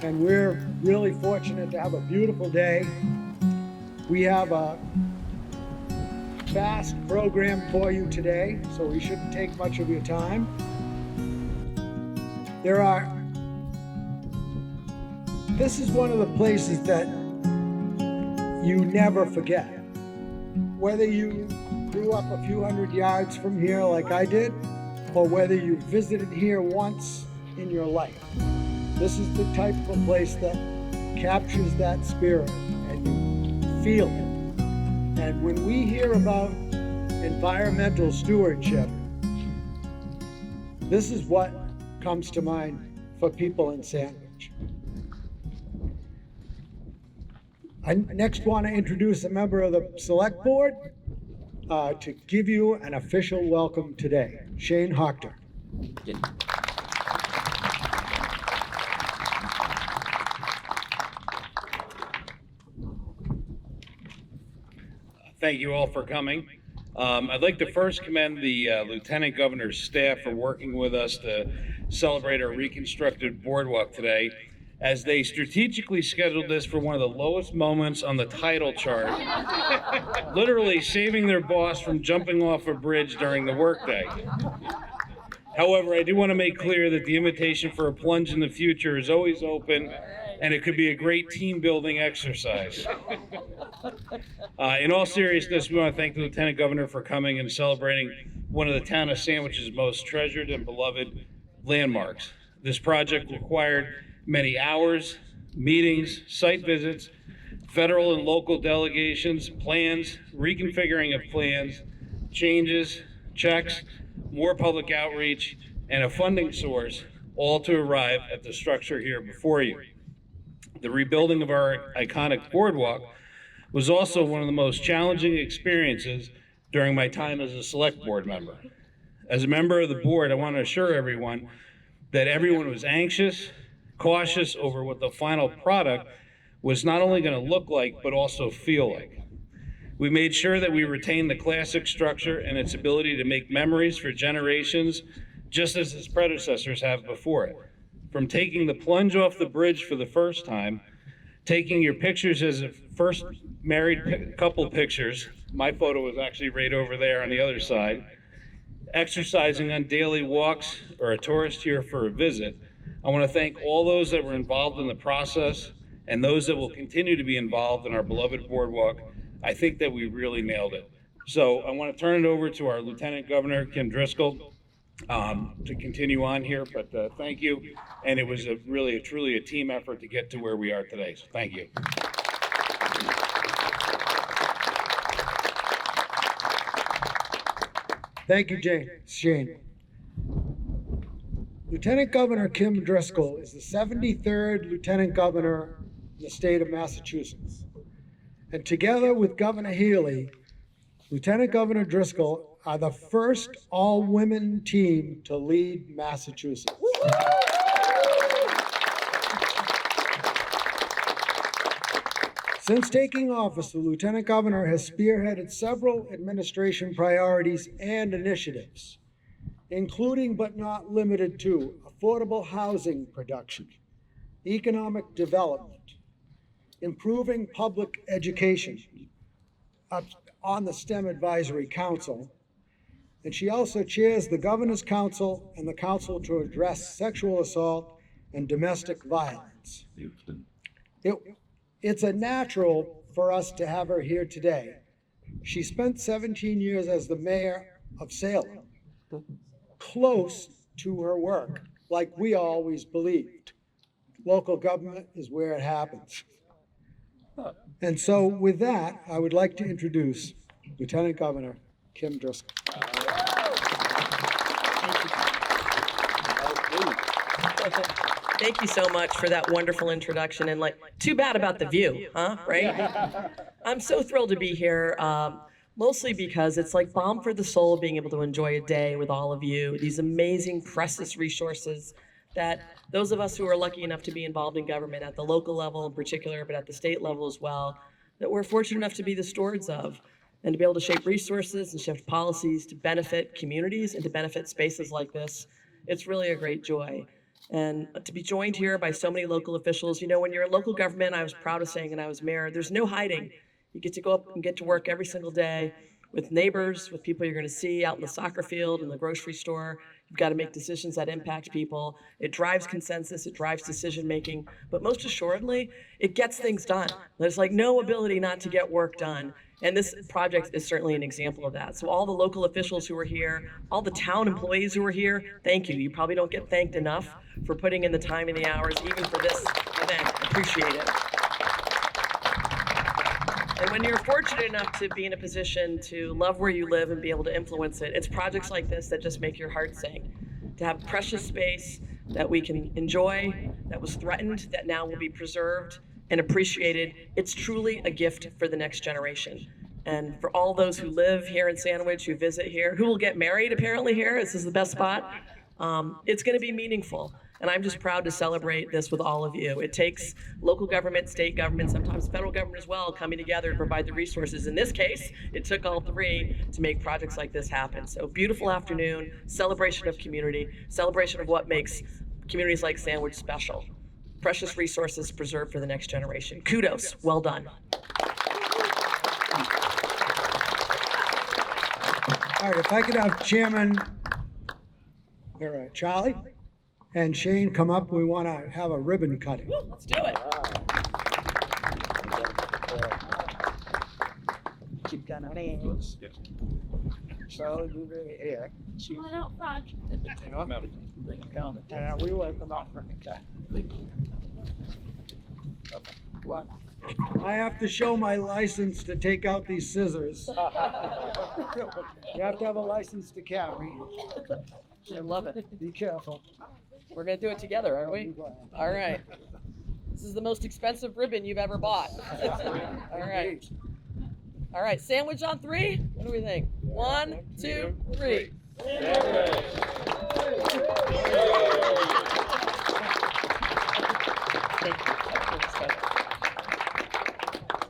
and we're really fortunate to have a beautiful day. We have a fast program for you today, so we shouldn't take much of your time. This is one of the places that you never forget. Whether you grew up a few hundred yards from here like I did, or whether you visited here once in your life, this is the type of place that captures that spirit and you feel it. And when we hear about environmental stewardship, this is what comes to mind for people in Sandwich. I next want to introduce a member of the Select Board to give you an official welcome today, Shane Hoctor. Thank you all for coming. I'd like to first commend the Lieutenant Governor's staff for working with us to celebrate our reconstructed boardwalk today, as they strategically scheduled this for one of the lowest moments on the title chart, literally saving their boss from jumping off a bridge during the workday. However, I do want to make clear that the invitation for a plunge in the future is always open, and it could be a great team-building exercise. In all seriousness, we want to thank the Lieutenant Governor for coming and celebrating one of the town of Sandwich's most treasured and beloved landmarks. This project required many hours, meetings, site visits, federal and local delegations, plans, reconfiguring of plans, changes, checks, more public outreach, and a funding source, all to arrive at the structure here before you. The rebuilding of our iconic boardwalk was also one of the most challenging experiences during my time as a Select Board member. As a member of the board, I want to assure everyone that everyone was anxious, cautious over what the final product was not only going to look like, but also feel like. We made sure that we retained the classic structure and its ability to make memories for generations, just as its predecessors have before it. From taking the plunge off the bridge for the first time, taking your pictures as a first married couple pictures, my photo was actually right over there on the other side, exercising on daily walks or a tourist here for a visit. I want to thank all those that were involved in the process and those that will continue to be involved in our beloved boardwalk. I think that we really nailed it. So I want to turn it over to our Lieutenant Governor, Kim Driscoll, to continue on here, but thank you. And it was truly a team effort to get to where we are today, so thank you. Thank you, Shane. Lieutenant Governor Kim Driscoll is the 73rd Lieutenant Governor in the state of Massachusetts. And together with Governor Healy, Lieutenant Governor Driscoll are the first all-women team to lead Massachusetts. Since taking office, the Lieutenant Governor has spearheaded several administration priorities and initiatives, including but not limited to affordable housing production, economic development, improving public education on the STEM Advisory Council, and she also chairs the Governor's Council and the Council to Address Sexual Assault and Domestic Violence. It's a natural for us to have her here today. She spent 17 years as the mayor of Salem, close to her work, like we always believed. Local government is where it happens. And so with that, I would like to introduce Lieutenant Governor Kim Driscoll. Thank you so much for that wonderful introduction, and too bad about the view, huh? Right? I'm so thrilled to be here, mostly because it's like balm for the soul being able to enjoy a day with all of you, these amazing precious resources that those of us who are lucky enough to be involved in government at the local level in particular, but at the state level as well, that we're fortunate enough to be the stewards of, and to be able to shape resources and shift policies to benefit communities and to benefit spaces like this. It's really a great joy. And to be joined here by so many local officials. You know, when you're in local government, I was proud of saying, and I was mayor, there's no hiding. You get to go up and get to work every single day with neighbors, with people you're going to see out in the soccer field, in the grocery store. You've got to make decisions that impact people. It drives consensus, it drives decision making, but most assuredly, it gets things done. There's like no ability not to get work done. And this project is certainly an example of that. So all the local officials who are here, all the town employees who are here, thank you. You probably don't get thanked enough for putting in the time and the hours, even for this event. Appreciate it. And when you're fortunate enough to be in a position to love where you live and be able to influence it, it's projects like this that just make your heart sing. To have precious space that we can enjoy, that was threatened, that now will be preserved and appreciated, it's truly a gift for the next generation. And for all those who live here in Sandwich, who visit here, who will get married apparently here, this is the best spot, it's gonna be meaningful. And I'm just proud to celebrate this with all of you. It takes local government, state government, sometimes federal government as well, coming together to provide the resources. In this case, it took all three to make projects like this happen. So beautiful afternoon, celebration of community, celebration of what makes communities like Sandwich special. Precious resources preserved for the next generation. Kudos, well done. All right, if I could have Chairman Charlie and Shane come up, we want to have a ribbon cutting. Woo, let's do it. Keep kind of names. So do the air. One out front. We work them out for What? I have to show my license to take out these scissors. You have to have a license to carry. I love it. Be careful. We're gonna do it together, aren't we? All right. This is the most expensive ribbon you've ever bought. All right. All right, sandwich on three? What do we think? 1, 2, 3.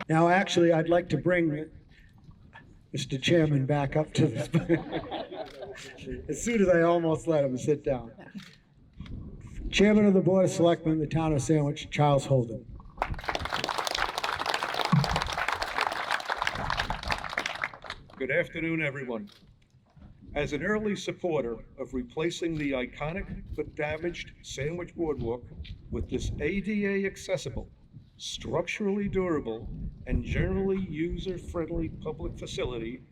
Now, actually, I'd like to bring Mr. Chairman back up to this. As soon as I almost let him sit down. Chairman of the Board of Selectmen, the Town of Sandwich, Charles Holden. Good afternoon, everyone. As an early supporter of replacing the iconic but damaged Sandwich Boardwalk with this ADA accessible, structurally durable, and generally user-friendly public facility,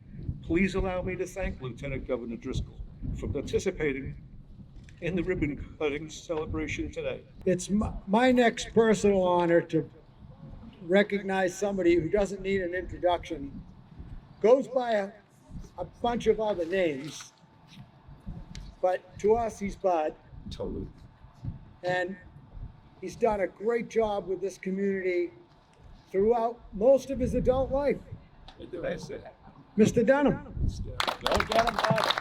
please allow me to thank Lieutenant Governor Driscoll for participating in the ribbon cutting celebration today. It's my next personal honor to recognize somebody who doesn't need an introduction, goes by a bunch of other names, but to us, he's Bud. Totally. And he's done a great job with this community throughout most of his adult life. That's it. Mr. Dunham. Go get him, Bud.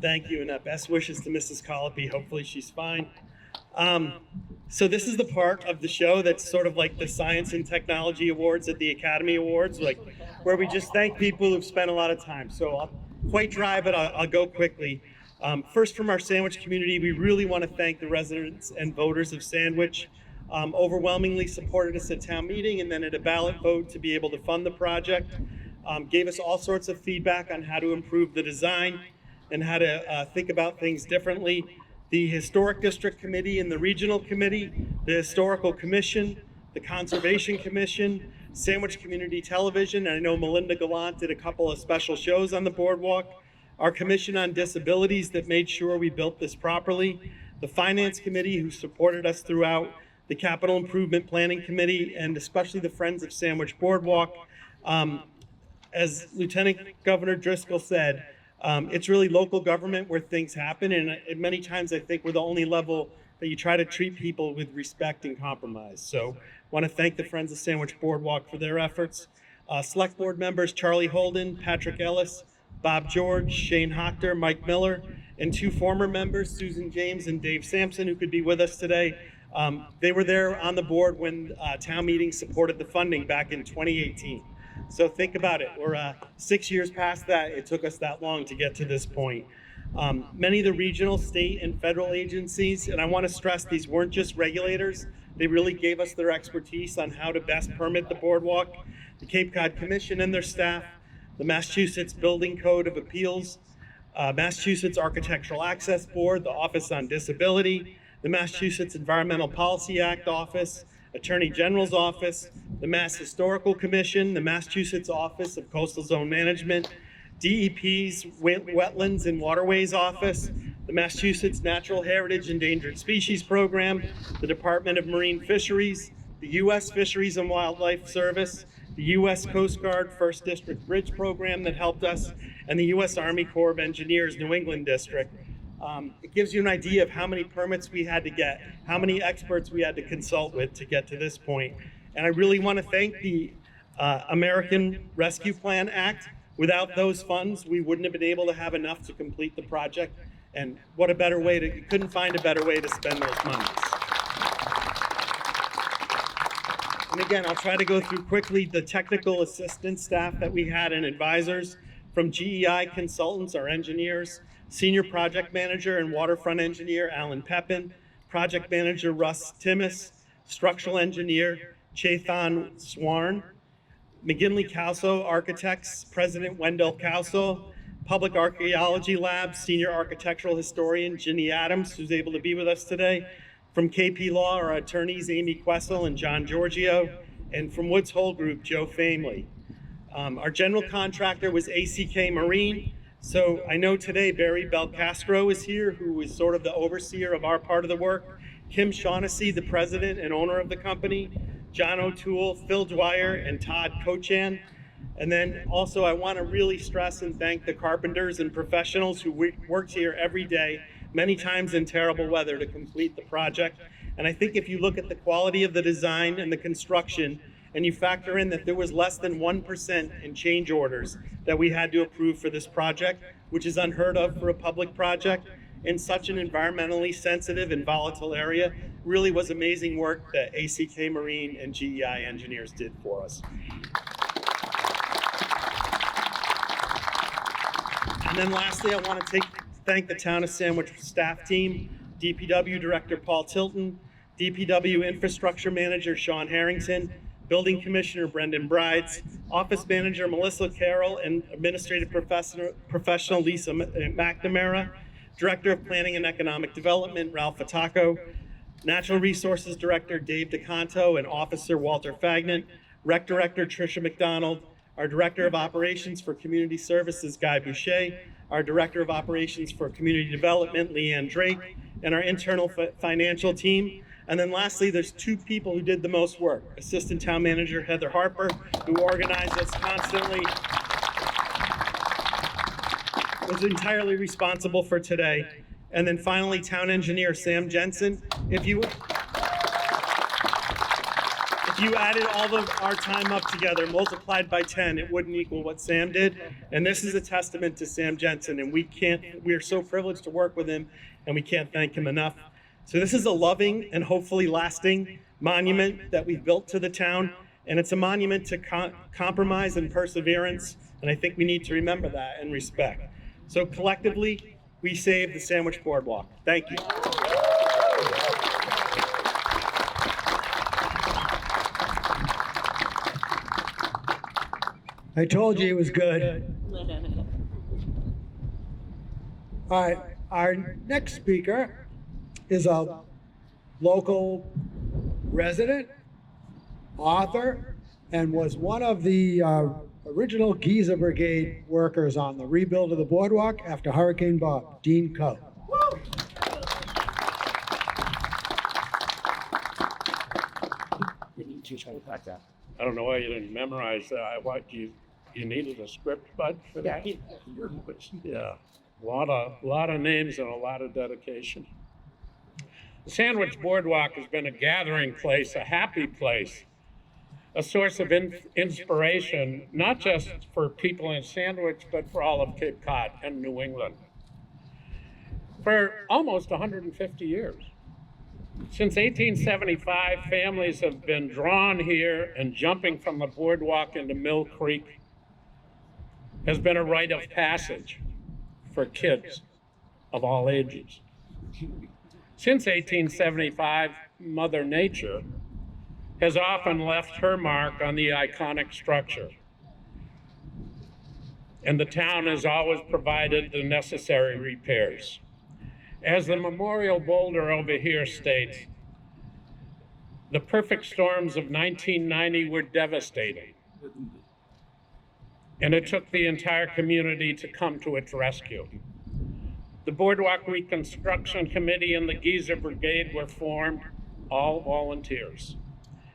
Thank you, and best wishes to Mrs. Colopy. Hopefully she's fine. So this is the part of the show that's sort of like the Science and Technology Awards at the Academy Awards, like where we just thank people who've spent a lot of time. So I'll quite dry, but I'll go quickly. First, from our Sandwich community, we really want to thank the residents and voters of Sandwich. Overwhelmingly supported us at town meeting and then at a ballot vote to be able to fund the project. Gave us all sorts of feedback on how to improve the design and how to think about things differently. The Historic District Committee and the Regional Committee, the Historical Commission, the Conservation Commission, Sandwich Community Television, and I know Melinda Gallant did a couple of special shows on the boardwalk, our Commission on Disabilities that made sure we built this properly, the Finance Committee who supported us throughout, the Capital Improvement Planning Committee, and especially the Friends of Sandwich Boardwalk. As Lieutenant Governor Driscoll said, it's really local government where things happen, and many times I think we're the only level that you try to treat people with respect and compromise. So want to thank the Friends of Sandwich Boardwalk for their efforts. Select Board members Charlie Holden, Patrick Ellis, Bob George, Shane Hoctor, Mike Miller, and 2 former members, Susan James and Dave Sampson, who could be with us today. They were there on the board when town meeting supported the funding back in 2018. So think about it. We're 6 years past that. It took us that long to get to this point. Many of the regional, state, and federal agencies, and I want to stress these weren't just regulators, they really gave us their expertise on how to best permit the boardwalk. The Cape Cod Commission and their staff, the Massachusetts Building Code of Appeals, Massachusetts Architectural Access Board, the Office on Disability, the Massachusetts Environmental Policy Act Office, Attorney General's Office, the Mass Historical Commission, the Massachusetts Office of Coastal Zone Management, DEP's Wetlands and Waterways Office, the Massachusetts Natural Heritage Endangered Species Program, the Department of Marine Fisheries, the U.S. Fisheries and Wildlife Service, the U.S. Coast Guard First District Bridge Program that helped us, and the U.S. Army Corps of Engineers New England District. It gives you an idea of how many permits we had to get, how many experts we had to consult with to get to this point. And I really want to thank the American Rescue Plan Act. Without those funds, we wouldn't have been able to have enough to complete the project. And what a better way to, you couldn't find a better way to spend those monies. And again, I'll try to go through quickly the technical assistance staff that we had and advisors from GEI consultants, our engineers, senior project manager and waterfront engineer, Alan Pepin, project manager, Russ Timmis, structural engineer, Chethan Swarn, McGinley Calso Architects, President Wendell Calso, Public Archaeology Lab, Senior Architectural Historian Ginny Adams, who's able to be with us today. From KP Law, our attorneys Amy Quessel and John Giorgio, and from Woods Hole Group, Joe Famely. Our general contractor was ACK Marine. So I know today Barry Belcastro is here, who is sort of the overseer of our part of the work. Kim Shaughnessy, the president and owner of the company. John O'Toole, Phil Dwyer, and Todd Kochan. And then also I want to really stress and thank the carpenters and professionals who worked here every day, many times in terrible weather, to complete the project. And I think if you look at the quality of the design and the construction, and you factor in that there was less than 1% in change orders that we had to approve for this project, which is unheard of for a public project in such an environmentally sensitive and volatile area, really was amazing work that ACK Marine and GEI engineers did for us. And then lastly, I want to thank the Town of Sandwich staff team, DPW Director Paul Tilton, DPW Infrastructure Manager Sean Harrington, Building Commissioner Brendan Brides, Office Manager Melissa Carroll, and Administrative Professional Lisa McNamara, Director of Planning and Economic Development Ralph Fataco, Natural Resources Director Dave DeCanto, and Officer Walter Fagnant, Rec Director Tricia McDonald, our Director of Operations for Community Services Guy Boucher, our Director of Operations for Community Development Leanne Drake, and our internal financial team. And then lastly, there's two people who did the most work. Assistant Town Manager Heather Harper, who organized us constantly, was entirely responsible for today. And then finally, Town Engineer Sam Jensen. If you added all of our time up together, multiplied by 10, it wouldn't equal what Sam did. And this is a testament to Sam Jensen, and we are so privileged to work with him, and we can't thank him enough. So this is a loving and hopefully lasting monument that we've built to the town, and it's a monument to compromise and perseverance, and I think we need to remember that and respect. So collectively, we saved the Sandwich Boardwalk. Thank you. I told you it was good. All right, our next speaker is a local resident, author, and was one of the original Giza Brigade workers on the rebuild of the boardwalk after Hurricane Bob, Dean Coe. I don't know why you didn't memorize what you needed a script, but for that. Yeah, a lot of names and a lot of dedication. The Sandwich Boardwalk has been a gathering place, a happy place, a source of inspiration, not just for people in Sandwich, but for all of Cape Cod and New England. For almost 150 years. Since 1875, families have been drawn here, and jumping from the boardwalk into Mill Creek has been a rite of passage for kids of all ages. Since 1875, Mother Nature has often left her mark on the iconic structure, and the town has always provided the necessary repairs. As the memorial boulder over here states, the perfect storms of 1990 were devastating, and it took the entire community to come to its rescue. The Boardwalk Reconstruction Committee and the Geyser Brigade were formed, all volunteers.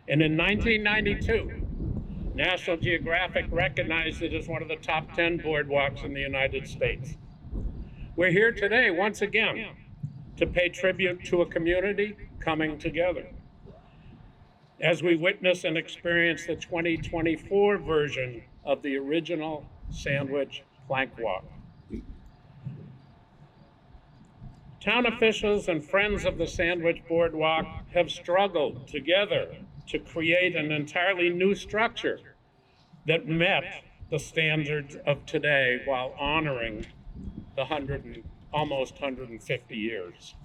And in 1992, National Geographic recognized it as one of the top 10 boardwalks in the United States. We're here today, once again, to pay tribute to a community coming together as we witness and experience the 2024 version of the original Sandwich Plank Walk. Town officials and friends of the Sandwich Boardwalk have struggled together to create an entirely new structure that met the standards of today while honoring the almost 150 years.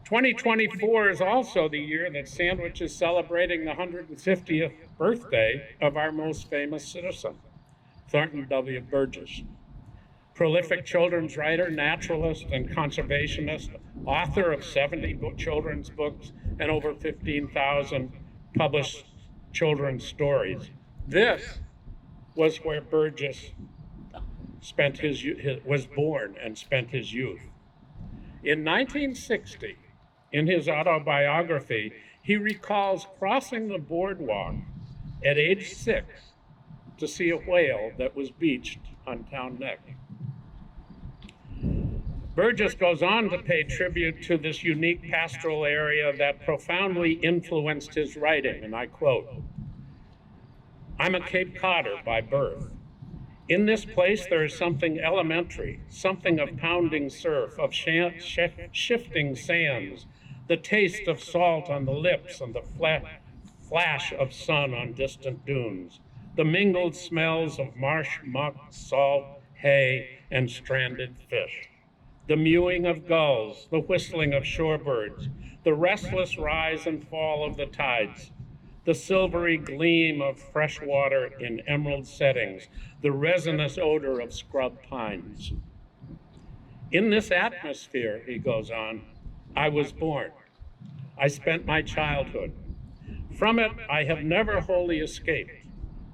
2024 is also the year that Sandwich is celebrating the 150th birthday of our most famous citizen, Thornton W. Burgess. Prolific children's writer, naturalist, and conservationist, author of 70 children's books and over 15,000 published children's stories. This was where Burgess was born and spent his youth. In 1960, in his autobiography, he recalls crossing the boardwalk at age 6 to see a whale that was beached on Town Neck. Burgess goes on to pay tribute to this unique pastoral area that profoundly influenced his writing, and I quote, "I'm a Cape Codder by birth. In this place there is something elementary, something of pounding surf, of shifting sands, the taste of salt on the lips and the flash of sun on distant dunes, the mingled smells of marsh muck, salt, hay, and stranded fish. The mewing of gulls, the whistling of shorebirds, the restless rise and fall of the tides, the silvery gleam of fresh water in emerald settings, the resinous odor of scrub pines. In this atmosphere," he goes on, "I was born. I spent my childhood. From it, I have never wholly escaped.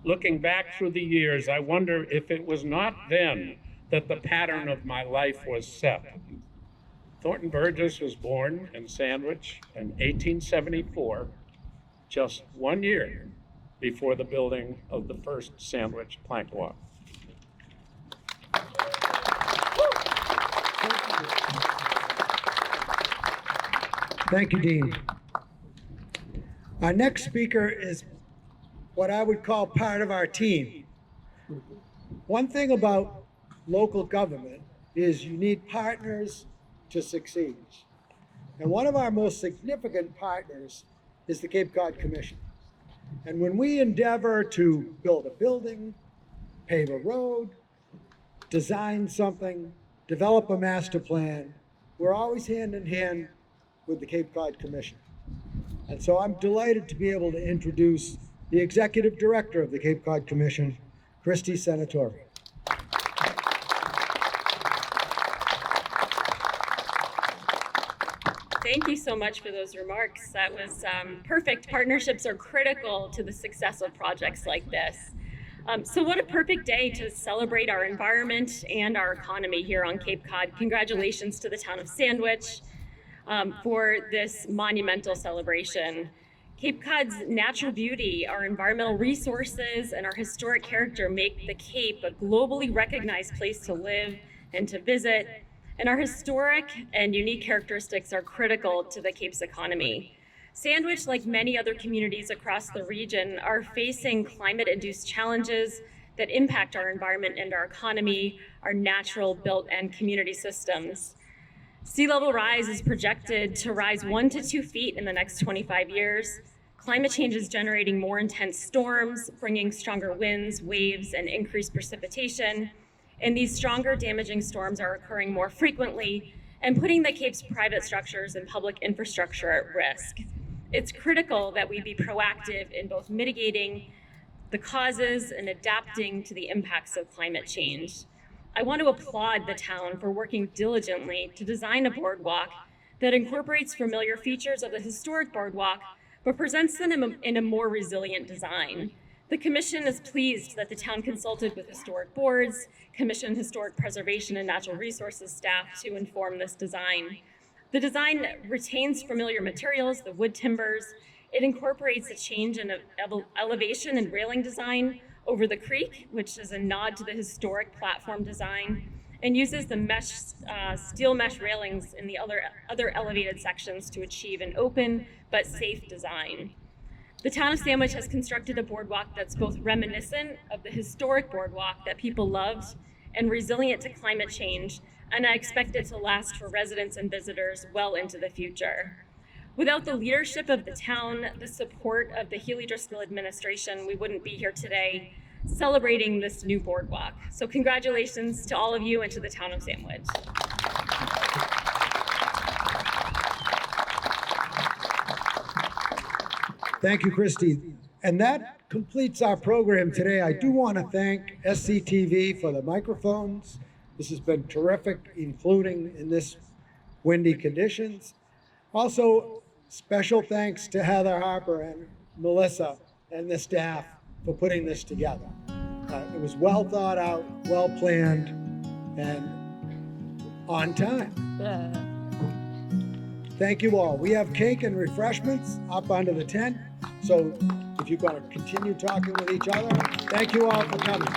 Looking back through the years, I wonder if it was not then that the pattern of my life was set." Thornton Burgess was born in Sandwich in 1874, just 1 year before the building of the first Sandwich Plank Walk. Thank you, Dean. Our next speaker is what I would call part of our team. One thing about local government is you need partners to succeed. And one of our most significant partners is the Cape Cod Commission. And when we endeavor to build a building, pave a road, design something, develop a master plan, we're always hand in hand with the Cape Cod Commission. And so I'm delighted to be able to introduce the Executive Director of the Cape Cod Commission, Kristy Senatori. Thank you so much for those remarks. That was perfect. Partnerships are critical to the success of projects like this. So what a perfect day to celebrate our environment and our economy here on Cape Cod. Congratulations to the town of Sandwich for this monumental celebration. Cape Cod's natural beauty, our environmental resources, and our historic character make the Cape a globally recognized place to live and to visit. And our historic and unique characteristics are critical to the Cape's economy. Sandwich, like many other communities across the region, are facing climate-induced challenges that impact our environment and our economy, our natural, built, and community systems. Sea level rise is projected to rise 1 to 2 feet in the next 25 years. Climate change is generating more intense storms, bringing stronger winds, waves, and increased precipitation. And these stronger damaging storms are occurring more frequently and putting the Cape's private structures and public infrastructure at risk. It's critical that we be proactive in both mitigating the causes and adapting to the impacts of climate change. I want to applaud the town for working diligently to design a boardwalk that incorporates familiar features of the historic boardwalk, but presents them in a more resilient design. The commission is pleased that the town consulted with historic boards, commissioned historic preservation and natural resources staff to inform this design. The design retains familiar materials, the wood timbers. It incorporates a change in elevation and railing design over the creek, which is a nod to the historic platform design, and uses the steel mesh railings in the other elevated sections to achieve an open but safe design. The town of Sandwich has constructed a boardwalk that's both reminiscent of the historic boardwalk that people loved and resilient to climate change, and I expect it to last for residents and visitors well into the future. Without the leadership of the town, the support of the Healy-Driscoll administration, we wouldn't be here today celebrating this new boardwalk. So congratulations to all of you and to the town of Sandwich. Thank you, Kristy. And that completes our program today. I do want to thank SCTV for the microphones. This has been terrific, including in this windy conditions. Also, special thanks to Heather Harper and Melissa and the staff for putting this together. It was well thought out, well planned, and on time. Thank you all. We have cake and refreshments up under the tent. So if you're going to continue talking with each other, thank you all for coming.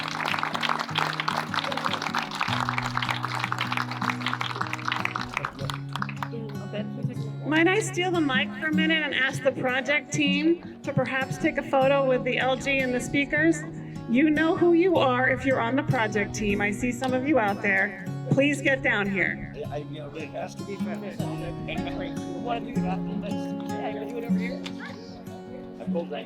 Might I steal the mic for a minute and ask the project team to perhaps take a photo with the LG and the speakers? You know who you are if you're on the project team. I see some of you out there. Please get down here. It has to be finished. Want to do it over here? I pulled that.